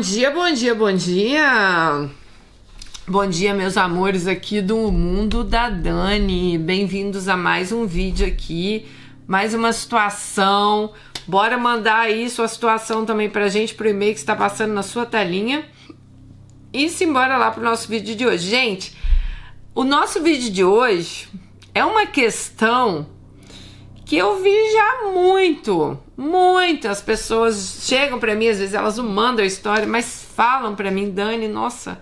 Bom dia, bom dia, bom dia! Bom dia, meus amores aqui do mundo da Dani. Bem-vindos a mais um vídeo aqui, mais uma situação. Bora mandar aí sua situação também pra gente pro e-mail que está passando na sua telinha. E simbora lá pro nosso vídeo de hoje. Gente, o nosso vídeo de hoje é uma questão que eu vi já muito. As pessoas chegam pra mim, às vezes elas não mandam a história, mas falam pra mim, Dani, nossa,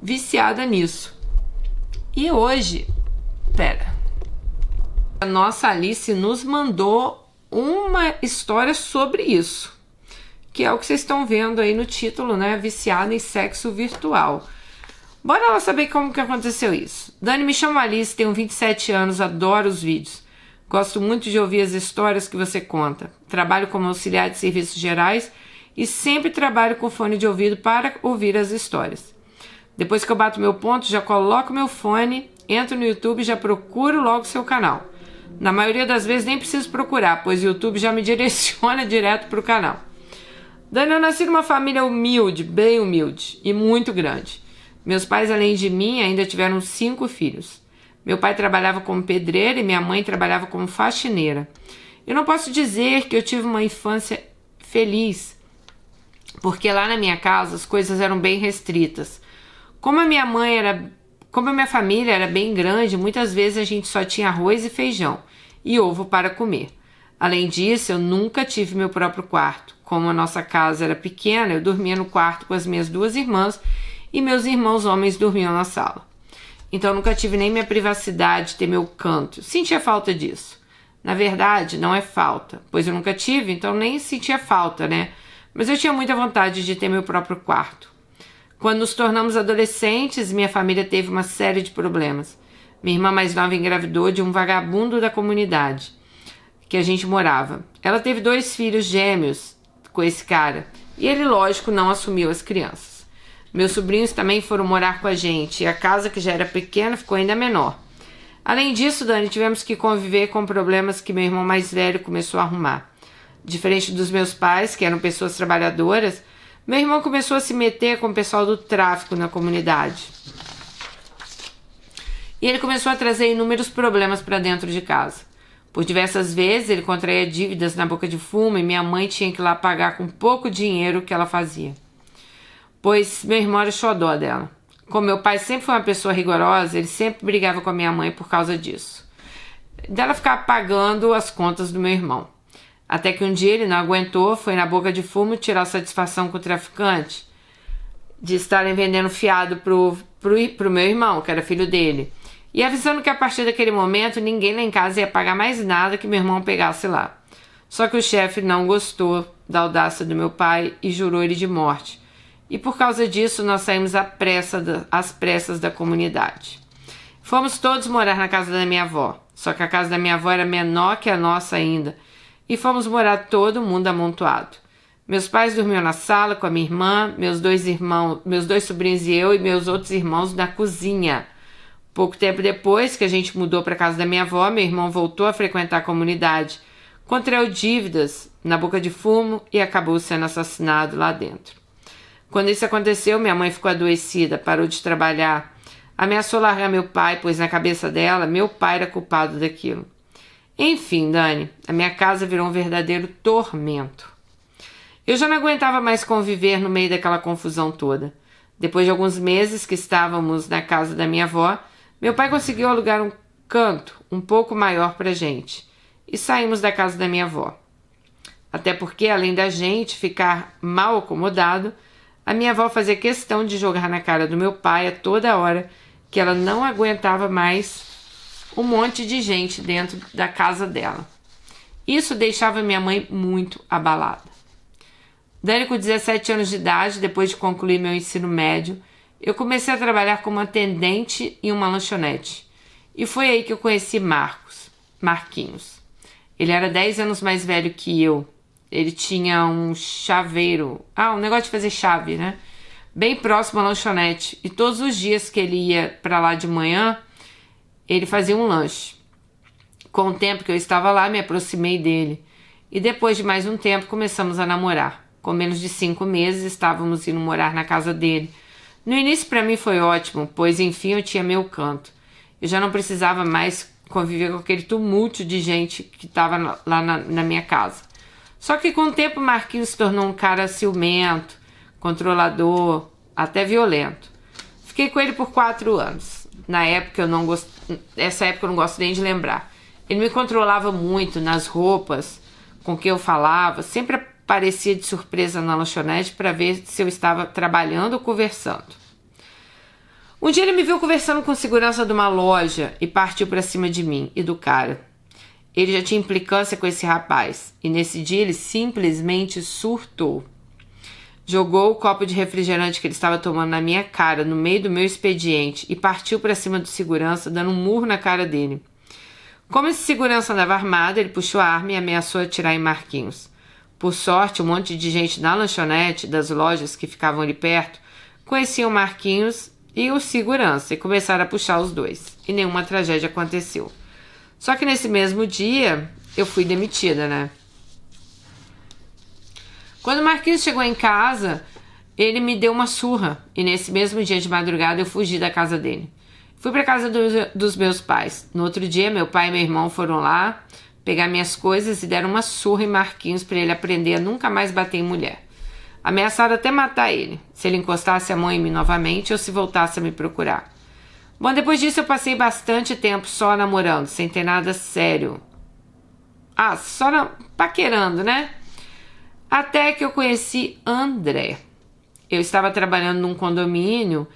viciada nisso. E hoje, a nossa Alice nos mandou uma história sobre isso, que é o que vocês estão vendo aí no título, né? Viciada em sexo virtual. Bora lá saber como que aconteceu isso. Dani, me chamo Alice, tenho 27 anos, adoro os vídeos. Gosto muito de ouvir as histórias que você conta. Trabalho como auxiliar de serviços gerais e sempre trabalho com fone de ouvido para ouvir as histórias. Depois que eu bato meu ponto, já coloco meu fone, entro no YouTube e já procuro logo seu canal. Na maioria das vezes nem preciso procurar, pois o YouTube já me direciona direto para o canal. Dani, eu nasci numa família humilde, bem humilde e muito grande. Meus pais, além de mim, ainda tiveram 5 filhos. Meu pai trabalhava como pedreiro e minha mãe trabalhava como faxineira. Eu não posso dizer que eu tive uma infância feliz, porque lá na minha casa as coisas eram bem restritas. Como a minha família era bem grande, muitas vezes a gente só tinha arroz e feijão e ovo para comer. Além disso, eu nunca tive meu próprio quarto. Como a nossa casa era pequena, eu dormia no quarto com as minhas 2 irmãs e meus irmãos homens dormiam na sala. Então eu nunca tive nem minha privacidade, ter meu canto. Sentia falta disso. Na verdade, não é falta, pois eu nunca tive, então nem sentia falta, né? Mas eu tinha muita vontade de ter meu próprio quarto. Quando nos tornamos adolescentes, minha família teve uma série de problemas. Minha irmã mais nova engravidou de um vagabundo da comunidade que a gente morava. Ela teve 2 filhos gêmeos com esse cara, e ele, lógico, não assumiu as crianças. Meus sobrinhos também foram morar com a gente, e a casa, que já era pequena, ficou ainda menor. Além disso, Dani, tivemos que conviver com problemas que meu irmão mais velho começou a arrumar. Diferente dos meus pais, que eram pessoas trabalhadoras, meu irmão começou a se meter com o pessoal do tráfico na comunidade. E ele começou a trazer inúmeros problemas para dentro de casa. Por diversas vezes, ele contraía dívidas na boca de fumo e minha mãe tinha que ir lá pagar com pouco dinheiro que ela fazia, pois meu irmão era o xodó dela. Como meu pai sempre foi uma pessoa rigorosa, ele sempre brigava com a minha mãe por causa disso. Dela ficar pagando as contas do meu irmão. Até que um dia ele não aguentou, foi na boca de fumo tirar satisfação com o traficante de estarem vendendo fiado pro meu irmão, que era filho dele. E avisando que a partir daquele momento ninguém lá em casa ia pagar mais nada que meu irmão pegasse lá. Só que o chefe não gostou da audácia do meu pai e jurou ele de morte. E por causa disso nós saímos às pressas da comunidade. Fomos todos morar na casa da minha avó, só que a casa da minha avó era menor que a nossa ainda, e fomos morar todo mundo amontoado. Meus pais dormiam na sala com a minha irmã, meus 2 sobrinhos e eu, e meus outros irmãos na cozinha. Pouco tempo depois que a gente mudou para a casa da minha avó, meu irmão voltou a frequentar a comunidade, contraiu dívidas na boca de fumo e acabou sendo assassinado lá dentro. Quando isso aconteceu, minha mãe ficou adoecida, parou de trabalhar, ameaçou largar meu pai, pois na cabeça dela, meu pai era culpado daquilo. Enfim, Dani, a minha casa virou um verdadeiro tormento. Eu já não aguentava mais conviver no meio daquela confusão toda. Depois de alguns meses que estávamos na casa da minha avó, meu pai conseguiu alugar um canto um pouco maior pra gente, e saímos da casa da minha avó. Até porque, além da gente ficar mal acomodado, a minha avó fazia questão de jogar na cara do meu pai a toda hora que ela não aguentava mais um monte de gente dentro da casa dela. Isso deixava minha mãe muito abalada. Dani, com 17 anos de idade, depois de concluir meu ensino médio, eu comecei a trabalhar como atendente em uma lanchonete. E foi aí que eu conheci Marquinhos. Ele era 10 anos mais velho que eu. Ele tinha um chaveiro, um negócio de fazer chave, né? Bem próximo à lanchonete. E todos os dias que ele ia pra lá de manhã, ele fazia um lanche. Com o tempo que eu estava lá, me aproximei dele. E depois de mais um tempo, começamos a namorar. Com menos de 5 meses, estávamos indo morar na casa dele. No início, para mim, foi ótimo, pois, enfim, eu tinha meu canto. Eu já não precisava mais conviver com aquele tumulto de gente que estava lá na minha casa. Só que, com o tempo, Marquinhos se tornou um cara ciumento, controlador, até violento. Fiquei com ele por 4 anos. Essa época eu não gosto nem de lembrar. Ele me controlava muito nas roupas com que eu falava, sempre aparecia de surpresa na lanchonete para ver se eu estava trabalhando ou conversando. Um dia ele me viu conversando com segurança de uma loja e partiu para cima de mim e do cara. Ele já tinha implicância com esse rapaz e nesse dia ele simplesmente surtou. Jogou o copo de refrigerante que ele estava tomando na minha cara, no meio do meu expediente, e partiu para cima do segurança, dando um murro na cara dele. Como esse segurança andava armado, ele puxou a arma e ameaçou atirar em Marquinhos. Por sorte, um monte de gente na lanchonete das lojas que ficavam ali perto conheciam Marquinhos e o segurança e começaram a puxar os dois. E nenhuma tragédia aconteceu. Só que nesse mesmo dia, eu fui demitida, né? Quando o Marquinhos chegou em casa, ele me deu uma surra. E nesse mesmo dia de madrugada, eu fugi da casa dele. Fui para casa dos meus pais. No outro dia, meu pai e meu irmão foram lá pegar minhas coisas e deram uma surra em Marquinhos para ele aprender a nunca mais bater em mulher. Ameaçaram até matar ele, se ele encostasse a mão em mim novamente ou se voltasse a me procurar. Bom, depois disso eu passei bastante tempo só namorando, sem ter nada sério. Paquerando, né? Até que eu conheci André. Eu estava trabalhando num condomínio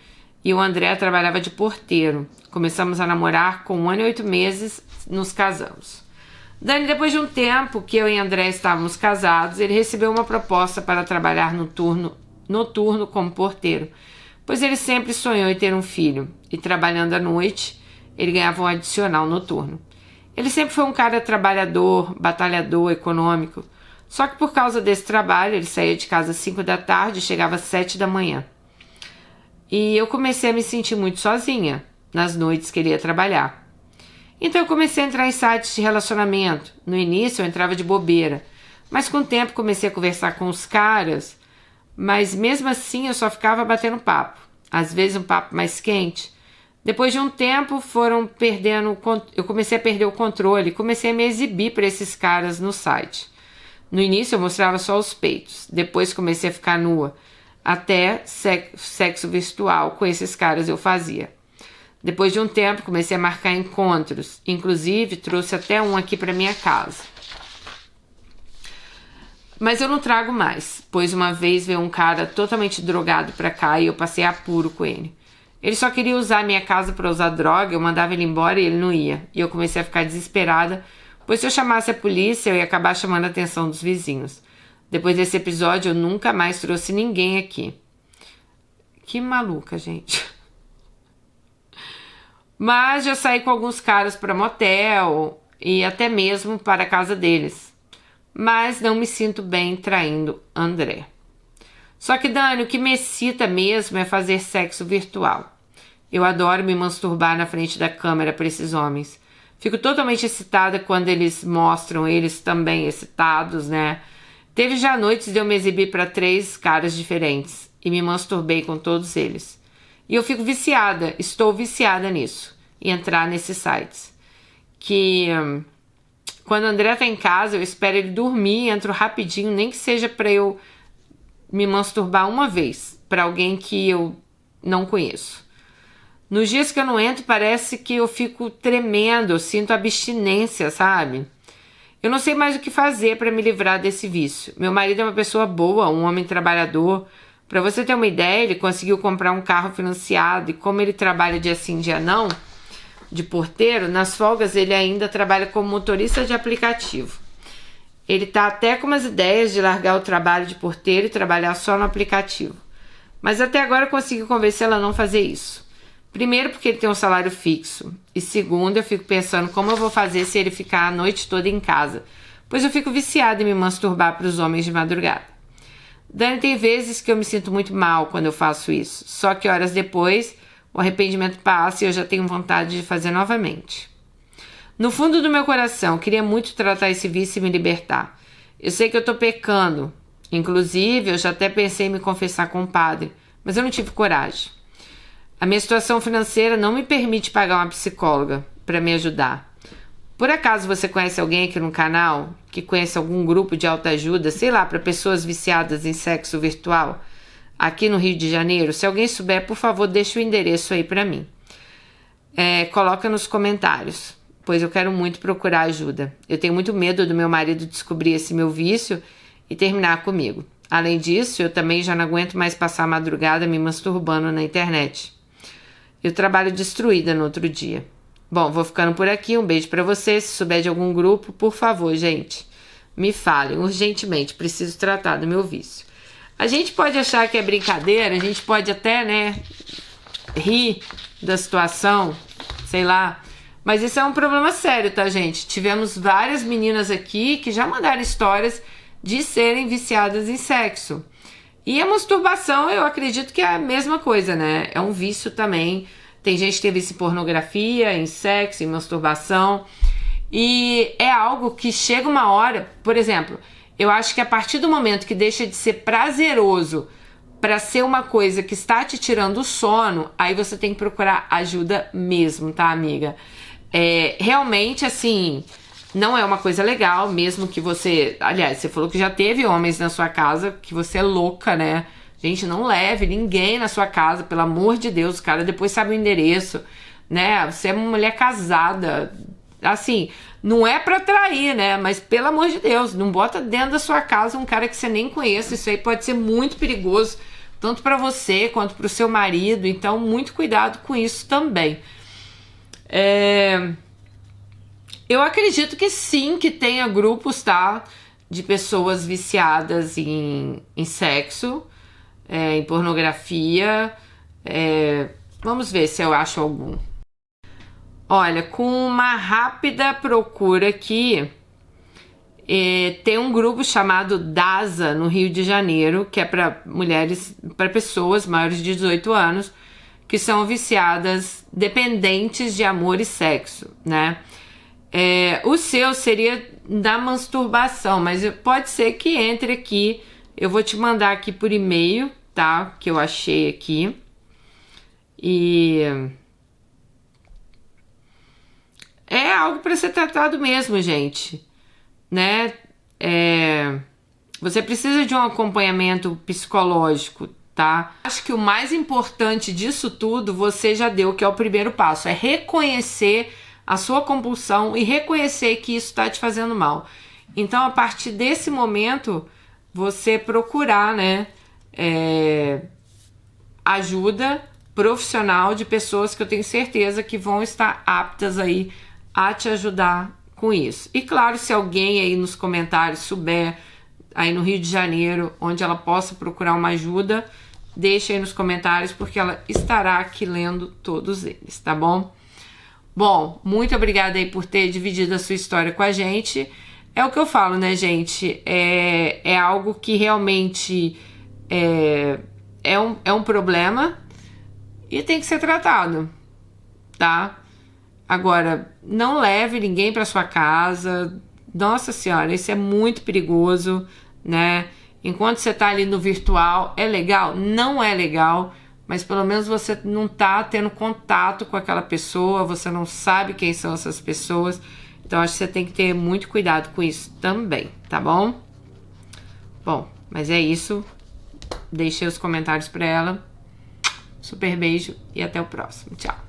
e o André trabalhava de porteiro. Começamos a namorar, com 1 ano e 8 meses, nos casamos. Dani, depois de um tempo que eu e André estávamos casados, ele recebeu uma proposta para trabalhar noturno como porteiro, pois ele sempre sonhou em ter um filho, e trabalhando à noite, ele ganhava um adicional noturno. Ele sempre foi um cara trabalhador, batalhador, econômico, só que por causa desse trabalho, ele saía de casa às 5 da tarde e chegava às 7 da manhã. E eu comecei a me sentir muito sozinha nas noites que ele ia trabalhar. Então eu comecei a entrar em sites de relacionamento. No início eu entrava de bobeira, mas com o tempo comecei a conversar com os caras, mas mesmo assim eu só ficava batendo papo, às vezes um papo mais quente. Depois de um tempo eu comecei a perder o controle, comecei a me exibir para esses caras no site. No início eu mostrava só os peitos, depois comecei a ficar nua, até sexo virtual com esses caras eu fazia. Depois de um tempo, comecei a marcar encontros. Inclusive, trouxe até um aqui para minha casa. Mas eu não trago mais, pois uma vez veio um cara totalmente drogado para cá e eu passei apuro com ele. Ele só queria usar a minha casa para usar droga, eu mandava ele embora e ele não ia. E eu comecei a ficar desesperada, pois se eu chamasse a polícia, eu ia acabar chamando a atenção dos vizinhos. Depois desse episódio, eu nunca mais trouxe ninguém aqui. Que maluca, gente. Mas já saí com alguns caras para motel e até mesmo para a casa deles. Mas não me sinto bem traindo André. Só que, Dani, o que me excita mesmo é fazer sexo virtual. Eu adoro me masturbar na frente da câmera para esses homens. Fico totalmente excitada quando eles mostram eles também excitados, né? Teve já noites de eu me exibir para 3 caras diferentes e me masturbei com todos eles. E eu fico viciada, estou viciada nisso, e entrar nesses sites. Quando o André tá em casa, eu espero ele dormir e entro rapidinho, nem que seja para eu me masturbar uma vez, para alguém que eu não conheço. Nos dias que eu não entro, parece que eu fico tremendo, eu sinto abstinência, sabe? Eu não sei mais o que fazer para me livrar desse vício. Meu marido é uma pessoa boa, um homem trabalhador. Para você ter uma ideia, ele conseguiu comprar um carro financiado e como ele trabalha dia sim, dia não, de porteiro, nas folgas ele ainda trabalha como motorista de aplicativo. Ele tá até com umas ideias de largar o trabalho de porteiro e trabalhar só no aplicativo. Mas até agora eu consegui convencê-lo a não fazer isso. Primeiro porque ele tem um salário fixo. E segundo, eu fico pensando como eu vou fazer se ele ficar a noite toda em casa. Pois eu fico viciada em me masturbar para os homens de madrugada. Dani, tem vezes que eu me sinto muito mal quando eu faço isso. Só que horas depois, o arrependimento passa e eu já tenho vontade de fazer novamente. No fundo do meu coração, eu queria muito tratar esse vício e me libertar. Eu sei que eu tô pecando Inclusive, eu já até pensei em me confessar com o padre, mas eu não tive coragem. A minha situação financeira não me permite pagar uma psicóloga para me ajudar. Por acaso você conhece alguém aqui no canal que conhece algum grupo de autoajuda, sei lá, para pessoas viciadas em sexo virtual, aqui no Rio de Janeiro? Se alguém souber, por favor, deixa o endereço aí para mim. Coloca nos comentários, pois eu quero muito procurar ajuda. Eu tenho muito medo do meu marido descobrir esse meu vício e terminar comigo. Além disso, eu também já não aguento mais passar a madrugada me masturbando na internet. Eu trabalho destruída no outro dia. Bom, vou ficando por aqui. Um beijo pra você. Se souber de algum grupo, por favor, gente, me falem urgentemente. Preciso tratar do meu vício. A gente pode achar que é brincadeira, a gente pode até, né, rir da situação, sei lá. Mas isso é um problema sério, tá, gente? Tivemos várias meninas aqui que já mandaram histórias de serem viciadas em sexo. E a masturbação, eu acredito que é a mesma coisa, né? É um vício também. Tem gente que tem vício em pornografia, em sexo, em masturbação. E é algo que chega uma hora, por exemplo, eu acho que a partir do momento que deixa de ser prazeroso para ser uma coisa que está te tirando o sono, aí você tem que procurar ajuda mesmo, tá, amiga? Realmente, assim, não é uma coisa legal, mesmo que você... Aliás, você falou que já teve homens na sua casa, que você é louca, né? Gente, não leve ninguém na sua casa, pelo amor de Deus. O cara depois sabe o endereço, né? Você é uma mulher casada. Assim, não é pra trair, né? Mas, pelo amor de Deus, não bota dentro da sua casa um cara que você nem conhece. Isso aí pode ser muito perigoso, tanto pra você quanto pro seu marido. Então, muito cuidado com isso também. Eu acredito que sim, que tenha grupos, tá? De pessoas viciadas em sexo, em pornografia. Vamos ver se eu acho algum. Olha, com uma rápida procura aqui, tem um grupo chamado DASA no Rio de Janeiro, que é para mulheres, para pessoas maiores de 18 anos, que são viciadas, dependentes de amor e sexo, né? O seu seria da masturbação, mas pode ser que entre aqui. Eu vou te mandar aqui por e-mail, tá? Que eu achei aqui. E é algo para ser tratado mesmo, gente, né? Você precisa de um acompanhamento psicológico, tá? Acho que o mais importante disso tudo você já deu, que é o primeiro passo, é reconhecer a sua compulsão e reconhecer que isso está te fazendo mal. Então, a partir desse momento, você procurar, né, ajuda profissional de pessoas que eu tenho certeza que vão estar aptas aí a te ajudar com isso. E claro, se alguém aí nos comentários souber aí no Rio de Janeiro onde ela possa procurar uma ajuda, deixa aí nos comentários, porque ela estará aqui lendo todos eles, tá bom? Bom, muito obrigada aí por ter dividido a sua história com a gente. É o que eu falo, né, gente? É algo que realmente é um problema e tem que ser tratado, tá? Agora, não leve ninguém para sua casa. Nossa Senhora, isso é muito perigoso, né? Enquanto você tá ali no virtual, é legal? Não é legal, mas pelo menos você não tá tendo contato com aquela pessoa, você não sabe quem são essas pessoas. Então, acho que você tem que ter muito cuidado com isso também, tá bom? Bom, mas é isso. Deixei os comentários para ela. Super beijo e até o próximo. Tchau.